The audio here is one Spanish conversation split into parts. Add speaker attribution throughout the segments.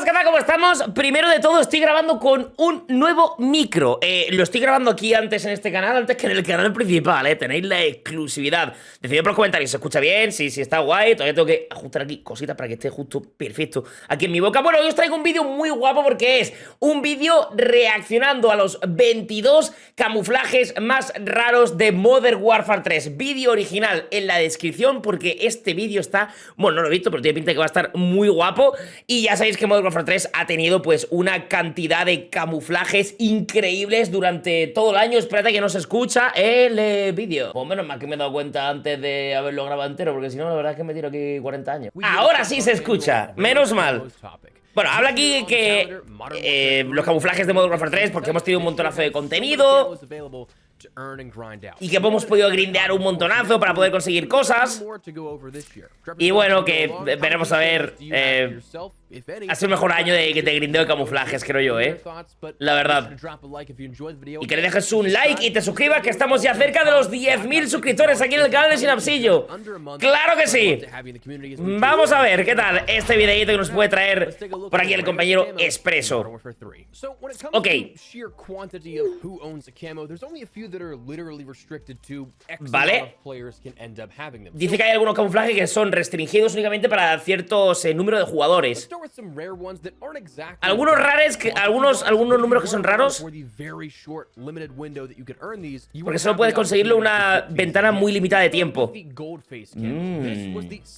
Speaker 1: ¿qué tal? ¿Cómo estamos? Primero de todo estoy grabando con un nuevo micro. Lo estoy grabando aquí antes en este canal, antes que en el canal principal, tenéis la exclusividad. Decidme por los comentarios, ¿se escucha bien? Sí, está guay. Todavía tengo que ajustar aquí cositas para que esté justo perfecto aquí en mi boca. Bueno, hoy os traigo un vídeo muy guapo porque es un vídeo reaccionando a los 22 camuflajes más raros de Modern Warfare 3. Vídeo original en la descripción porque este vídeo está... Bueno, no lo he visto, pero tiene pinta de que va a estar muy guapo. Y ya sabéis que Modern Warfare 3 ha tenido pues una cantidad de camuflajes increíbles durante todo el año. Espérate que no se escucha el vídeo. Pues menos mal que me he dado cuenta antes de haberlo grabado entero, porque si no la verdad es que me tiro aquí 40 años. Ahora sí se escucha, menos mal. Bueno, habla aquí que los camuflajes de Modern Warfare 3, porque hemos tenido un montonazo de contenido y que hemos podido grindear un montonazo para poder conseguir cosas. Y bueno, que veremos a ver. Ha sido el mejor año de que te grindeo de camuflajes, creo yo, la verdad. Y que le dejes un like y te suscribas, que estamos ya cerca de los 10.000 suscriptores aquí en el canal de Sinapsillo. ¡Claro que sí! Vamos a ver qué tal este videíto que nos puede traer por aquí el compañero Expreso. Ok. Vale. Dice que hay algunos camuflajes que son restringidos únicamente para ciertos número de jugadores. Algunos raros, algunos números que son raros, porque solo puedes conseguirlo en una ventana muy limitada de tiempo.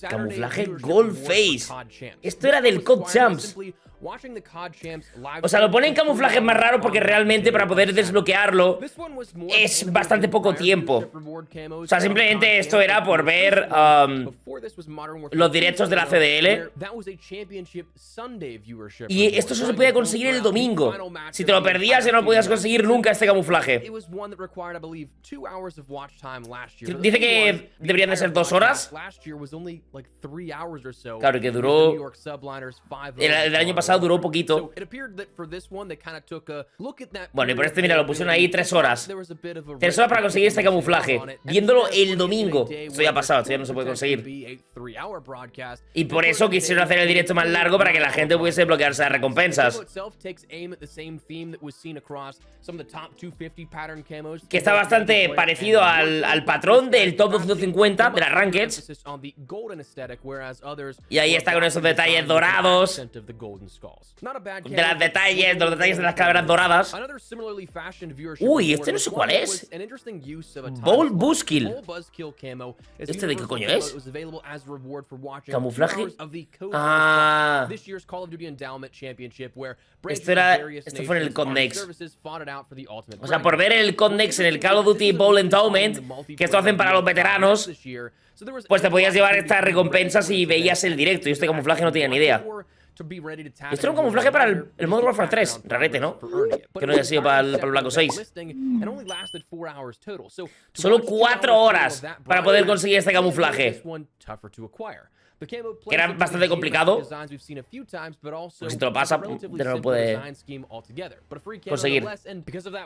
Speaker 1: Camuflaje Goldface. Esto era del COD Champs. O sea, lo ponen camuflajes más raros porque realmente para poder desbloquearlo es bastante poco tiempo. O sea, simplemente esto era por ver los directos de la CDL. Y esto solo se podía conseguir el domingo. Si te lo perdías ya no podías conseguir nunca este camuflaje. Dice que deberían de ser 2 horas. Claro, y que duró... El año pasado duró poquito. Bueno, y por este, mira, lo pusieron ahí 3 horas. 3 horas para conseguir este camuflaje. Viéndolo el domingo. Esto ya ha pasado, esto ya no se puede conseguir. Y por eso quisieron hacer el directo más largo para que la gente pudiese bloquearse las recompensas. Que está bastante parecido al patrón del top 250 de las Rankeds. Y ahí está con esos detalles dorados. De los detalles de las calaveras doradas. Uy, este no sé cuál es. Ball Buzzkill. ¿Este de qué coño es? Camuflaje. Ah. Esto fue en el Codex. O sea, por ver el Codex en el Call of Duty Ball Endowment, que esto hacen para los veteranos, pues te podías llevar estas recompensas y veías el directo. Y este camuflaje no tenía ni idea. Esto era un camuflaje para el Modern Warfare 3. Rarete, ¿no? Que no haya sido para el Black Ops 6. Solo 4 horas para poder conseguir este camuflaje. Que era bastante complicado. Porque si te lo pasa, ya no lo puede conseguir.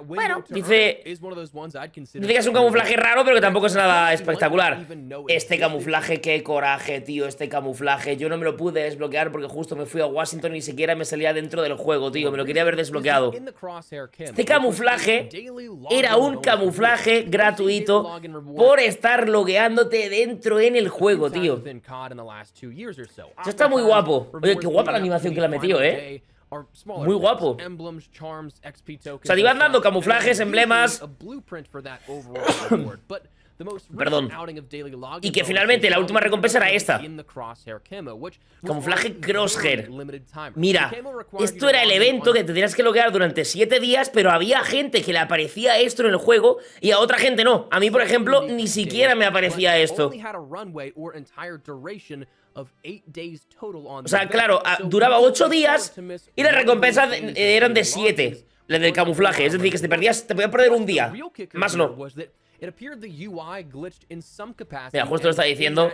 Speaker 1: Bueno, dice que es un camuflaje raro, pero que tampoco es nada espectacular. Este camuflaje, qué coraje, tío. Este camuflaje, yo no me lo pude desbloquear porque justo me fui a Washington y ni siquiera me salía dentro del juego, tío. Me lo quería haber desbloqueado. Este camuflaje era un camuflaje gratuito por estar logueándote dentro en el juego, tío. Esto está muy guapo. Oye, qué guapa la animación que le ha metido, muy guapo. O sea, te iban dando camuflajes, emblemas. Perdón. Y que finalmente la última recompensa era esta. Camuflaje Crosshair. Mira, esto era el evento que te tenías que loguear durante 7 días, pero había gente que le aparecía esto en el juego y a otra gente no. A mí, por ejemplo, ni siquiera me aparecía esto. O sea, claro, duraba 8 días y las recompensas eran de 7. Las del camuflaje, es decir, que si te perdías, te podías perder un día. Más no. Mira, justo lo está diciendo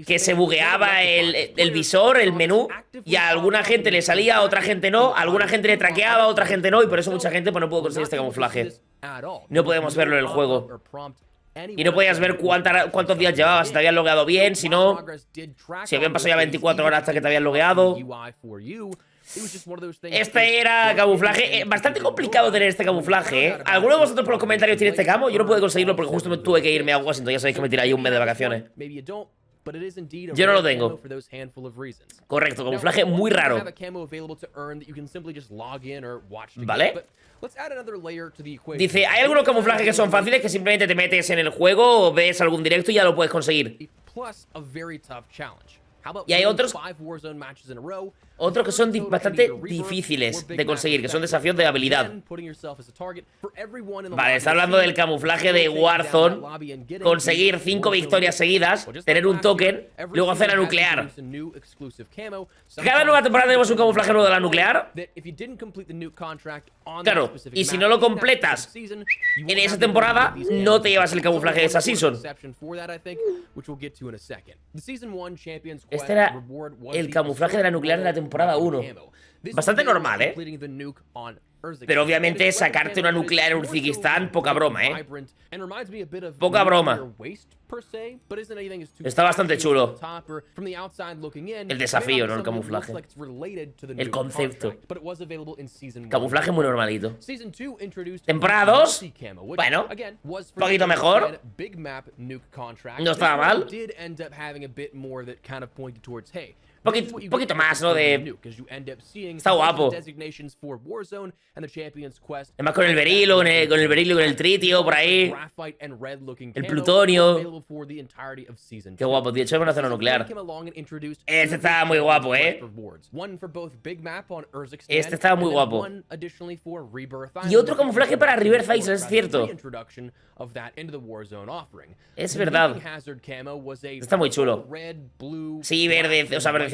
Speaker 1: que se bugueaba el visor, el menú, y a alguna gente le salía, a otra gente no, a alguna gente le traqueaba, a otra gente no, y por eso mucha gente pues no pudo conseguir este camuflaje. No podemos verlo en el juego. Y no podías ver cuántos días llevabas, si te habías logueado bien, si no, si habían pasado ya 24 horas hasta que te habías logueado. Este era camuflaje. Bastante complicado tener este camuflaje, ¿eh? ¿Alguno de vosotros por los comentarios tiene este camo? Yo no pude conseguirlo porque justo me tuve que irme a Washington. Ya sabéis que me tiré ahí un mes de vacaciones. Yo no lo tengo. Correcto, camuflaje muy raro. ¿Vale? Dice, hay algunos camuflajes que son fáciles que simplemente te metes en el juego o ves algún directo y ya lo puedes conseguir. Y hay otros que son bastante difíciles de conseguir, que son desafíos de habilidad. Vale, está hablando del camuflaje de Warzone. Conseguir 5 victorias seguidas, tener un token, luego hacer la nuclear. Cada nueva temporada tenemos un camuflaje nuevo de la nuclear. Claro, y si no lo completas en esa temporada, no te llevas el camuflaje de esa season. Este era el camuflaje de la nuclear de la temporada 1. Bastante normal, ¿eh? Pero obviamente sacarte una nuclear en Uzbekistán, poca broma, ¿eh? Poca broma. Está bastante chulo. El desafío, no el camuflaje. El concepto. Camuflaje muy normalito. Temporada 2. Bueno, un poquito mejor. No estaba mal. Poquito más, ¿no? Está guapo. Además con el beril, con el beril y con el tritio por ahí. El plutonio. Qué guapo, tío. Echarme una zona nuclear. Este estaba muy guapo, ¿eh? Este estaba muy guapo. Y otro camuflaje para Reverse Island, es cierto. Es verdad. Está muy chulo. Sí, verde, o sea, verdecito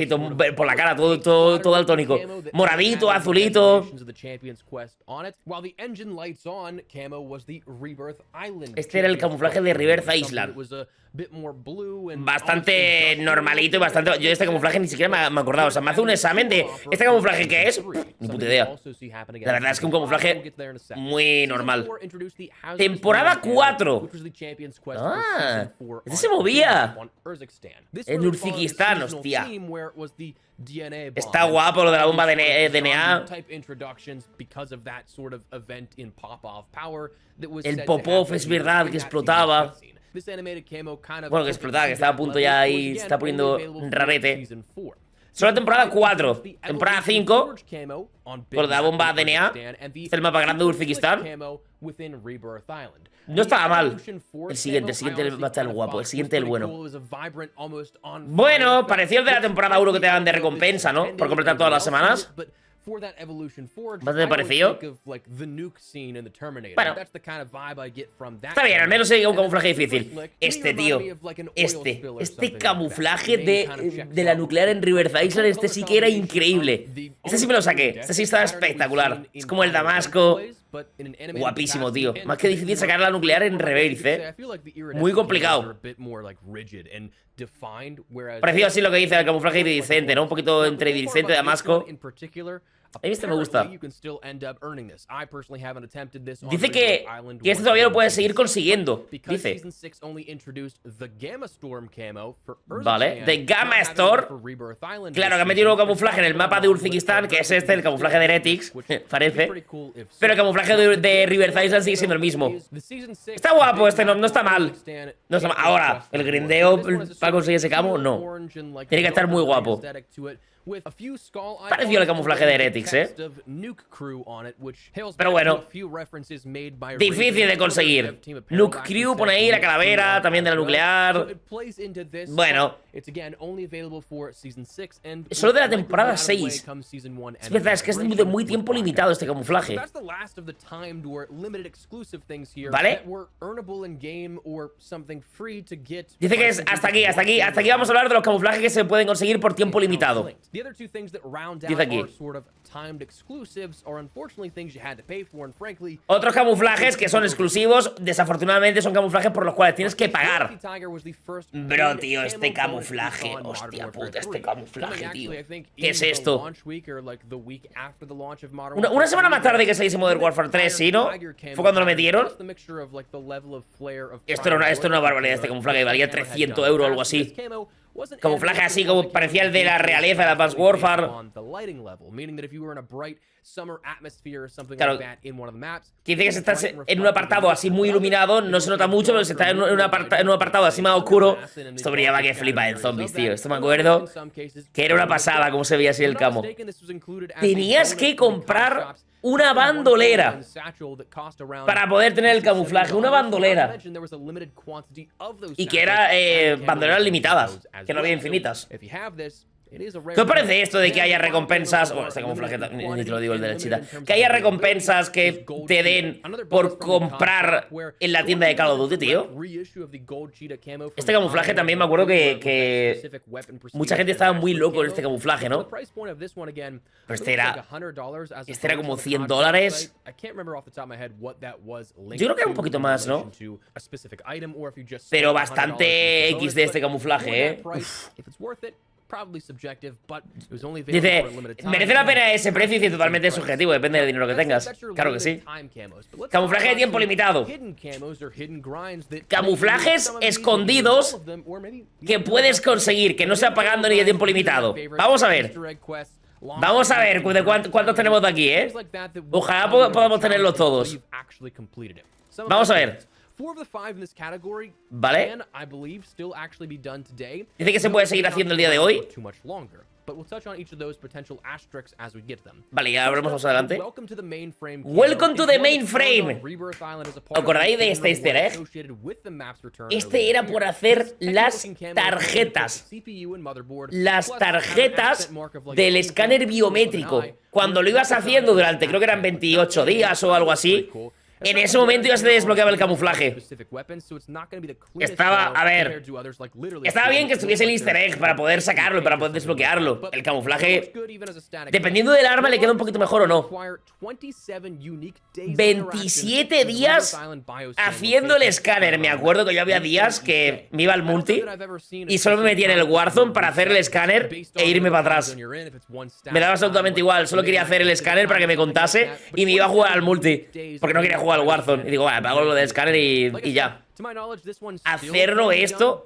Speaker 1: por la cara, todo daltónico. Moradito, azulito. Este era el camuflaje de Reverse Island. Bastante normalito y bastante... Yo de este camuflaje ni siquiera me acordaba. O sea, me hace un examen de... ¿Este camuflaje qué es? Ni puta idea. La verdad es que un camuflaje muy normal. Temporada 4. Ah, este se movía. En Uzbekistán, hostia. Está guapo lo de la bomba de DNA. El pop-off es verdad que explotaba. Bueno, que explotaba, que estaba a punto ya y se está poniendo rarete. Solo temporada 4. Temporada 5. Por la bomba DNA. Es el mapa grande de Uzbekistán. No estaba mal. El siguiente va a estar el guapo. El siguiente el bueno. Bueno, pareció el de la temporada 1 que te dan de recompensa, ¿no? Por completar todas las semanas. Bastante parecido. Bueno, está bien, al menos sería un camuflaje difícil. Este, tío. Este camuflaje de la nuclear en Reverse Island, este sí que era increíble. Este sí me lo saqué. Este sí estaba espectacular. Es como el Damasco. Guapísimo, tío. Más que difícil sacar la nuclear en reverse, muy complicado. Parecido así lo que dice el camuflaje iridiscente, ¿no? Un poquito entre iridiscente y Damasco. A mí este me gusta. Dice que este todavía lo puedes seguir consiguiendo. Dice. Vale, de Gamma Store. Claro, que ha metido un nuevo camuflaje en el mapa de Uzbekistán, que es este, el camuflaje de Netix, parece. Pero el camuflaje de Reverse Island sigue siendo el mismo. Está guapo este, no está mal. No está mal. Ahora, el grindeo para conseguir ese camo, no. Tiene que estar muy guapo. Parecido al camuflaje de Heretics, ¿eh? Pero bueno, difícil de conseguir. Nuke Crew pone ahí la calavera, también de la nuclear. Bueno, solo de la temporada 6. Es verdad, es que es de muy tiempo limitado este camuflaje. ¿Vale? Dice que es hasta aquí vamos a hablar de los camuflajes que se pueden conseguir por tiempo limitado. Dice aquí. Otros camuflajes que son exclusivos, desafortunadamente son camuflajes por los cuales tienes que pagar. Bro, tío, este camuflaje. Hostia puta, este camuflaje, tío. ¿Qué es esto? Una semana más tarde que saliese Modern Warfare 3, ¿sí, no? Fue cuando lo metieron. Esto era una barbaridad, este camuflaje. Valía 300 € o algo así. Camuflaje así como parecía el de la realeza de Advanced Warfare. Claro, que dice que si estás en un apartado así muy iluminado, no se nota mucho, pero si estás en un apartado así más oscuro, esto brillaba que flipa en zombies, tío. Esto me acuerdo que era una pasada como se veía así el camo. Tenías que comprar una bandolera para poder tener el camuflaje, una bandolera. Y que era bandoleras limitadas, que no había infinitas. ¿Qué os parece esto de que haya recompensas? Bueno, este camuflaje ni te lo digo, el de la chita. Que haya recompensas que te den por comprar en la tienda de Call of Duty, tío. Este camuflaje también me acuerdo que mucha gente estaba muy loco en este camuflaje, ¿no? Pero este era como $100. Yo creo que era un poquito más, ¿no? Pero bastante XD este camuflaje, ¿eh? Uf. Dice, merece la pena ese precio y dice totalmente subjetivo, depende del dinero que tengas. Claro que sí. Camuflaje de tiempo limitado. Camuflajes escondidos que puedes conseguir, que no sea pagando ni de tiempo limitado. Vamos a ver. Vamos a ver cuántos tenemos de aquí, ¿eh? Ojalá podamos tenerlos todos. Vamos a ver. ¿Vale? Dice que se puede seguir haciendo el día de hoy. Vale, ya veremos más adelante. Welcome to the mainframe. ¿Os acordáis de este easter egg? Este era por hacer las tarjetas. Las tarjetas del escáner biométrico. Cuando lo ibas haciendo durante, creo que eran 28 días o algo así, en ese momento ya se desbloqueaba el camuflaje. Estaba, a ver, estaba bien que estuviese el easter egg para poder sacarlo y para poder desbloquearlo. El camuflaje, dependiendo del arma, le queda un poquito mejor o no. 27 días haciendo el escáner. Me acuerdo que yo había días que me iba al multi y solo me metía en el Warzone para hacer el escáner e irme para atrás. Me daba absolutamente igual, solo quería hacer el escáner para que me contase y me iba a jugar al multi, porque no quería jugar al Warzone. Y digo, vale, pago lo del escáner y ya. Hacerlo esto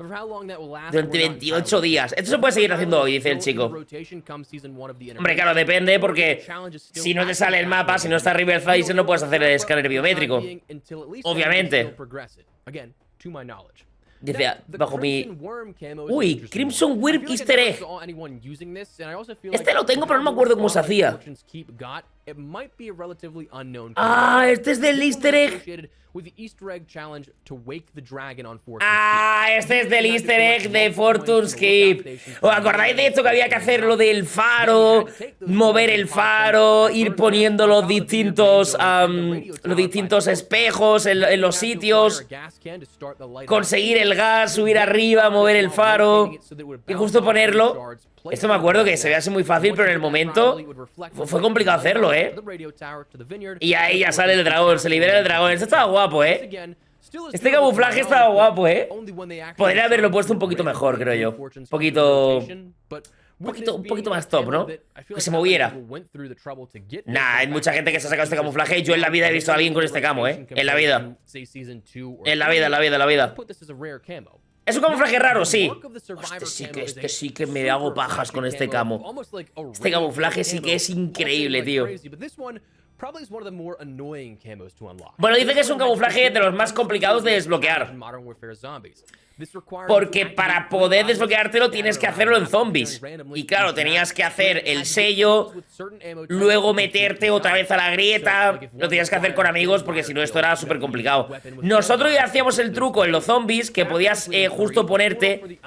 Speaker 1: durante 28 días. Esto se puede seguir haciendo hoy, dice el chico. Hombre, claro, depende, porque si no te sale el mapa, si no está Riverside, no puedes hacer el escáner biométrico. Obviamente. Dice, bajo mi... Uy, Crimson Worm Easter Egg. Este lo tengo, pero no me acuerdo cómo se hacía. Ah, este es del Easter Egg. Ah, este es del Easter egg de Fortune's Keep. ¿Os acordáis de esto que había que hacer lo del faro? Mover el faro, ir poniendo los distintos espejos en los sitios, conseguir el gas, subir arriba, mover el faro y justo ponerlo. Esto me acuerdo que se veía así muy fácil, pero en el momento fue complicado hacerlo, ¿eh? Y ahí ya sale el dragón, se libera el dragón. Esto estaba guapo, ¿eh? Este camuflaje estaba guapo, ¿eh? Podría haberlo puesto un poquito mejor, creo yo. Un poquito más top, ¿no? Que se moviera. Nah, hay mucha gente que se ha sacado este camuflaje y yo en la vida he visto a alguien con este camo, ¿eh? En la vida. En la vida. Es un camuflaje raro, sí. Este sí que me hago pajas con este camo. Este camuflaje sí que es increíble, tío. Bueno, dice que es un camuflaje de los más complicados de desbloquear. Porque para poder desbloqueártelo tienes que hacerlo en zombies. Y claro, tenías que hacer el sello, luego meterte otra vez a la grieta. Lo tenías que hacer con amigos porque si no esto era súper complicado. Nosotros ya hacíamos el truco en los zombies que podías justo ponerte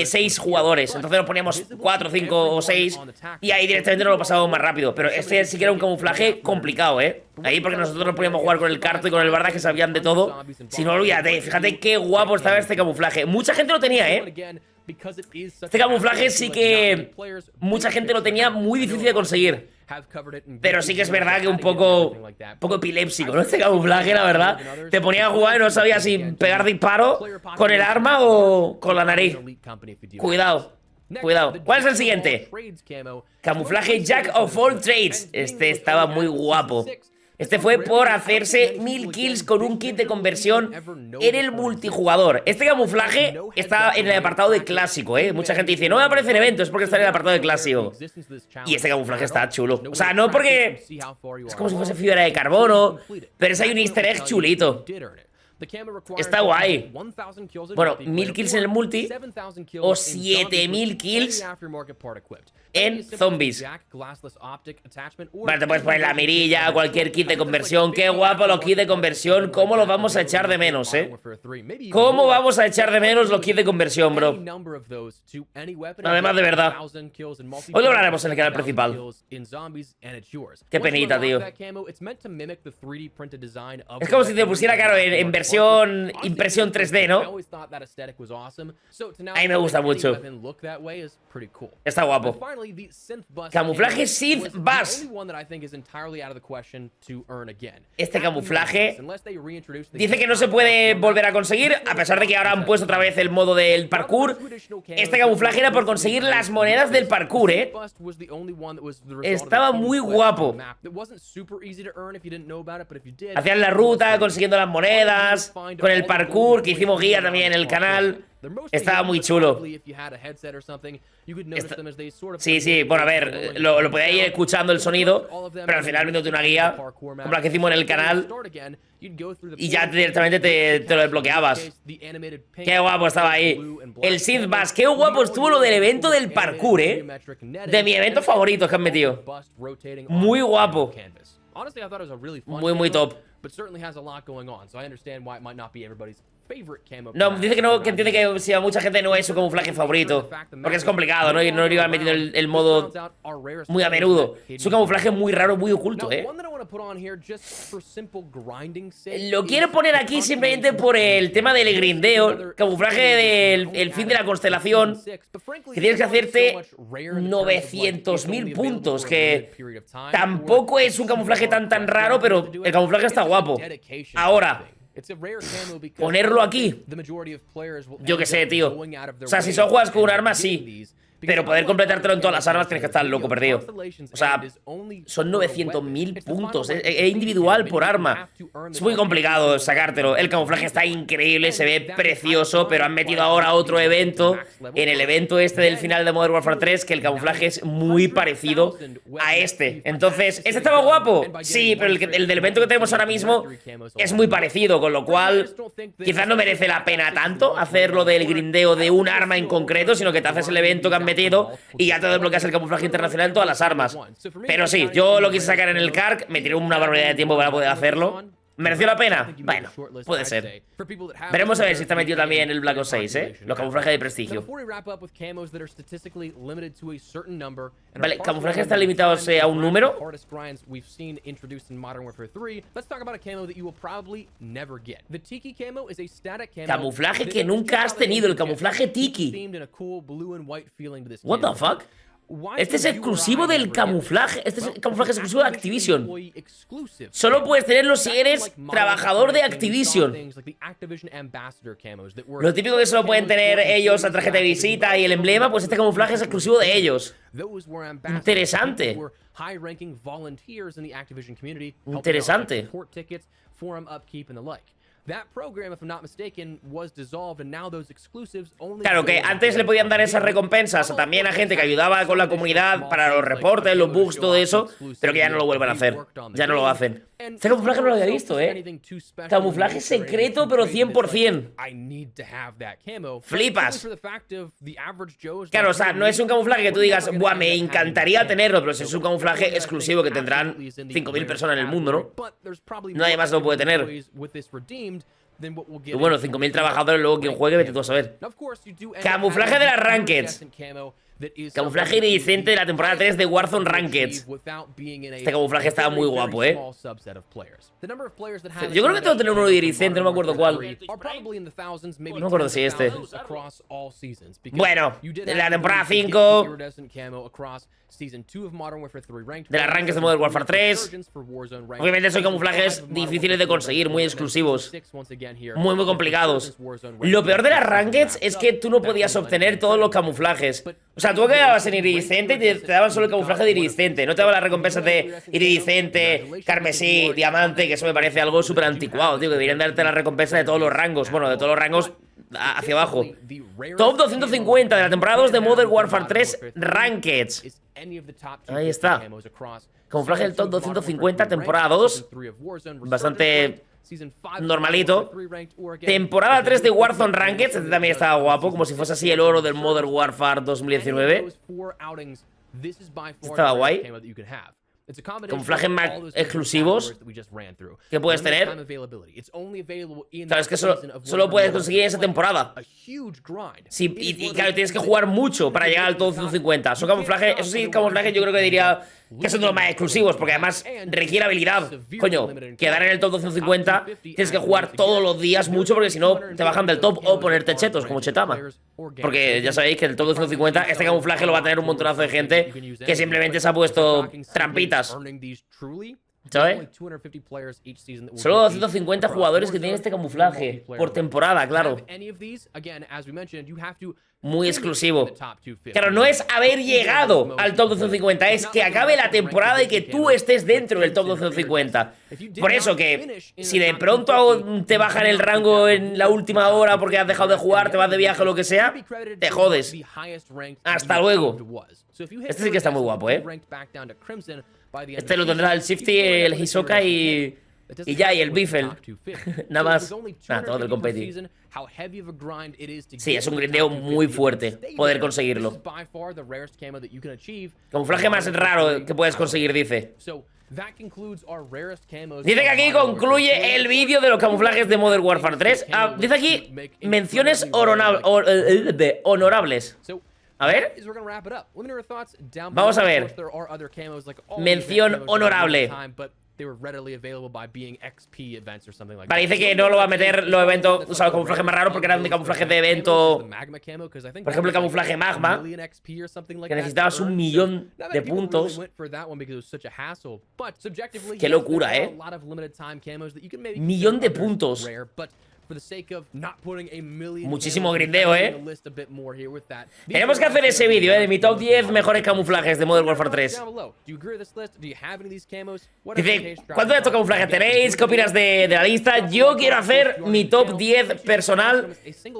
Speaker 1: 6 jugadores. Entonces nos poníamos 4, 5 o 6 y ahí directamente nos lo pasábamos más rápido. Pero este sí que era un camuflaje complicado, ¿eh? Ahí porque nosotros nos podíamos jugar con el Carto y con el Barda que sabían de todo. Si no, olvídate, fíjate qué guapo estaba este camuflaje. Mucha gente lo tenía, ¿eh? Este camuflaje sí que mucha gente lo tenía muy difícil de conseguir. Pero sí que es verdad que un poco epiléptico, ¿no? Este camuflaje, la verdad. Te ponía a jugar y no sabías si pegar disparo con el arma o con la nariz. Cuidado. Cuidado. ¿Cuál es el siguiente? Camuflaje Jack of all trades. Este estaba muy guapo. Este fue por hacerse 1000 kills con un kit de conversión en el multijugador. Este camuflaje está en el apartado de clásico, ¿eh? Mucha gente dice, no me aparece en evento, es porque está en el apartado de clásico. Y este camuflaje está chulo. O sea, no porque es como si fuese fibra de carbono, pero es ahí un easter egg chulito. Está guay. Bueno, 1000 kills en el multi o 7000 kills en zombies. Vale, te puedes poner la mirilla, cualquier kit de conversión. Qué guapo los kits de conversión. ¿Cómo los vamos a echar de menos, ¿Cómo vamos a echar de menos los kits de conversión, bro? Además, de verdad. Hoy lo hablaremos en el canal principal. Qué penita, tío. Es como si te pusiera, claro, en versión impresión 3D, ¿no? A mí me gusta mucho. Está guapo. Camuflaje Synth Bass. Este camuflaje dice que no se puede volver a conseguir, a pesar de que ahora han puesto otra vez el modo del parkour. Este camuflaje era por conseguir las monedas del parkour, Estaba muy guapo. Hacías la ruta consiguiendo las monedas, con el parkour, que hicimos guía también en el canal. Estaba muy chulo. Sí, bueno, a ver, lo podía ir escuchando el sonido, pero al final viéndote una guía, como la que hicimos en el canal, y ya directamente te lo desbloqueabas. Qué guapo estaba ahí. El Synth Bass, qué guapo estuvo lo del evento del parkour, de mi evento favorito que han metido. Muy guapo. Muy top. No, dice que no, que entiende que si a mucha gente no es su camuflaje favorito, porque es complicado, ¿no? Y no le iban metiendo el modo muy a menudo. Es un camuflaje muy raro, muy oculto, Lo quiero poner aquí simplemente por el tema del grindeo, camuflaje del fin de la constelación, que tienes que hacerte 900.000 puntos, que tampoco es un camuflaje tan raro, pero el camuflaje está guapo. Ahora, ponerlo aquí, yo qué sé, tío. O sea, si solo juegas con un arma, sí. Pero poder completártelo en todas las armas tienes que estar loco perdido. O sea, son 900.000 puntos. Es individual por arma. Es muy complicado sacártelo. El camuflaje está increíble, se ve precioso, pero han metido ahora otro evento, en el evento este del final de Modern Warfare 3, que el camuflaje es muy parecido a este. Entonces, ¿este estaba guapo? Sí, pero el del evento que tenemos ahora mismo es muy parecido, con lo cual quizás no merece la pena tanto hacerlo del grindeo de un arma en concreto, sino que te haces el evento que han metido y ya te desbloqueas el camuflaje internacional en todas las armas. Pero sí, yo lo quise sacar en el CARC, me tiré una barbaridad de tiempo para poder hacerlo. ¿Mereció la pena? Bueno, puede ser. Veremos a ver si está metido también el Black Ops 6, los camuflajes de prestigio. Vale, camuflajes están limitados a un número. Camuflaje que nunca has tenido, el camuflaje Tiki. What the fuck? Este es exclusivo del camuflaje. Este es el camuflaje exclusivo de Activision. Solo puedes tenerlo si eres trabajador de Activision. Lo típico que solo pueden tener ellos, la tarjeta de visita y el emblema, pues este camuflaje es exclusivo de ellos. Interesante. Interesante. Claro que antes le podían dar esas recompensas también a gente que ayudaba con la comunidad para los reportes, los bugs, todo eso, pero que ya no lo vuelven a hacer. Ya no lo hacen. Este camuflaje no lo había visto, Camuflaje secreto, pero 100%. Flipas. Claro, o sea, no es un camuflaje que tú digas, buah, me encantaría tenerlo, pero es un camuflaje exclusivo que tendrán 5.000 personas en el mundo, ¿no? Nadie más lo puede tener. Y bueno, 5.000 trabajadores, luego quien juegue, vete tú a saber. Camuflaje de las Rankeds. Camuflaje iridiscente de la temporada 3 de Warzone Ranked. Este camuflaje estaba muy guapo, ¿eh? Yo creo que tengo que tener uno iridiscente, no me acuerdo cuál. No me acuerdo si este. Bueno, de la temporada 5 de las rankings de Modern Warfare 3. Obviamente son camuflajes difíciles de conseguir, muy exclusivos, muy complicados. Lo peor de las rankeds es que tú no podías obtener todos los camuflajes. O sea, tú quedabas en iridiscente y te daban solo el camuflaje de iridiscente. No te daban las recompensas de iridiscente, carmesí, diamante, que eso me parece algo súper anticuado, tío. Que deberían darte las recompensas de todos los rangos. Bueno, de todos los rangos hacia abajo. Top 250 de la temporada 2 de Modern Warfare 3 Rankeds. Ahí está. Camuflaje del top 250, temporada 2. Bastante normalito. Temporada 3 de Warzone Rankeds. Este también estaba guapo, como si fuese así el oro del Modern Warfare 2019. Estaba guay. Camuflajes más exclusivos que puedes tener. Claro, es que solo puedes conseguir esa temporada. Sí, y claro, tienes que jugar mucho para llegar al top 150. Son camuflajes, eso sí, camuflajes yo creo que diría que son de los más exclusivos, porque además requiere habilidad. Coño, quedar en el top 250 tienes que jugar todos los días mucho, porque si no te bajan del top, o ponerte chetos como Chetama. Porque ya sabéis que el top 250, este camuflaje lo va a tener un montonazo de gente que simplemente se ha puesto trampitas, ¿sabes? Solo 250 jugadores que tienen este camuflaje por temporada, claro. Muy exclusivo. Claro, no es haber llegado al top 250, es que acabe la temporada y que tú estés dentro del top 250. Por eso que si de pronto te bajan el rango en la última hora porque has dejado de jugar, te vas de viaje o lo que sea, te jodes. Hasta luego. Este sí que está muy guapo, ¿eh? Este lo tendrá el Shifty, el Hisoka y ya, y el Biffle. Nada más. Nada, todo del competi. Sí, es un grindeo muy fuerte poder conseguirlo. Camuflaje más raro que puedes conseguir, dice. Dice que aquí concluye el vídeo de los camuflajes de Modern Warfare 3. Dice aquí menciones honorables. A ver. Vamos a ver. Mención honorable. Vale, dice que no lo va a meter los eventos, o sea, los camuflajes más raros porque eran de camuflajes de evento. Por ejemplo, el camuflaje magma, que necesitabas 1.000.000 de puntos. Qué locura, ¿eh? 1.000.000 de puntos. Muchísimo grindeo, ¿eh? Tenemos que hacer ese vídeo, ¿eh? De mi top 10 mejores camuflajes de Modern Warfare 3. Dice, ¿cuántos de estos camuflajes tenéis? ¿Qué opinas de la lista? Yo quiero hacer mi top 10 personal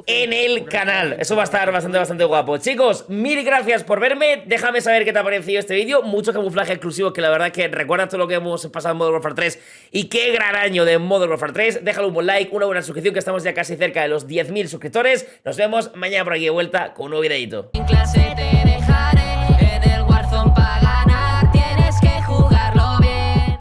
Speaker 1: en el canal. Eso va a estar bastante guapo. Chicos, mil gracias por verme. Déjame saber qué te ha parecido este vídeo. Muchos camuflajes exclusivos que la verdad que recuerda todo lo que hemos pasado en Modern Warfare 3. Y qué gran año de Modern Warfare 3. Déjalo un buen like, una buena suscripción, que estamos ya casi cerca de los 10.000 suscriptores. Nos vemos mañana por aquí de vuelta con un nuevo videito.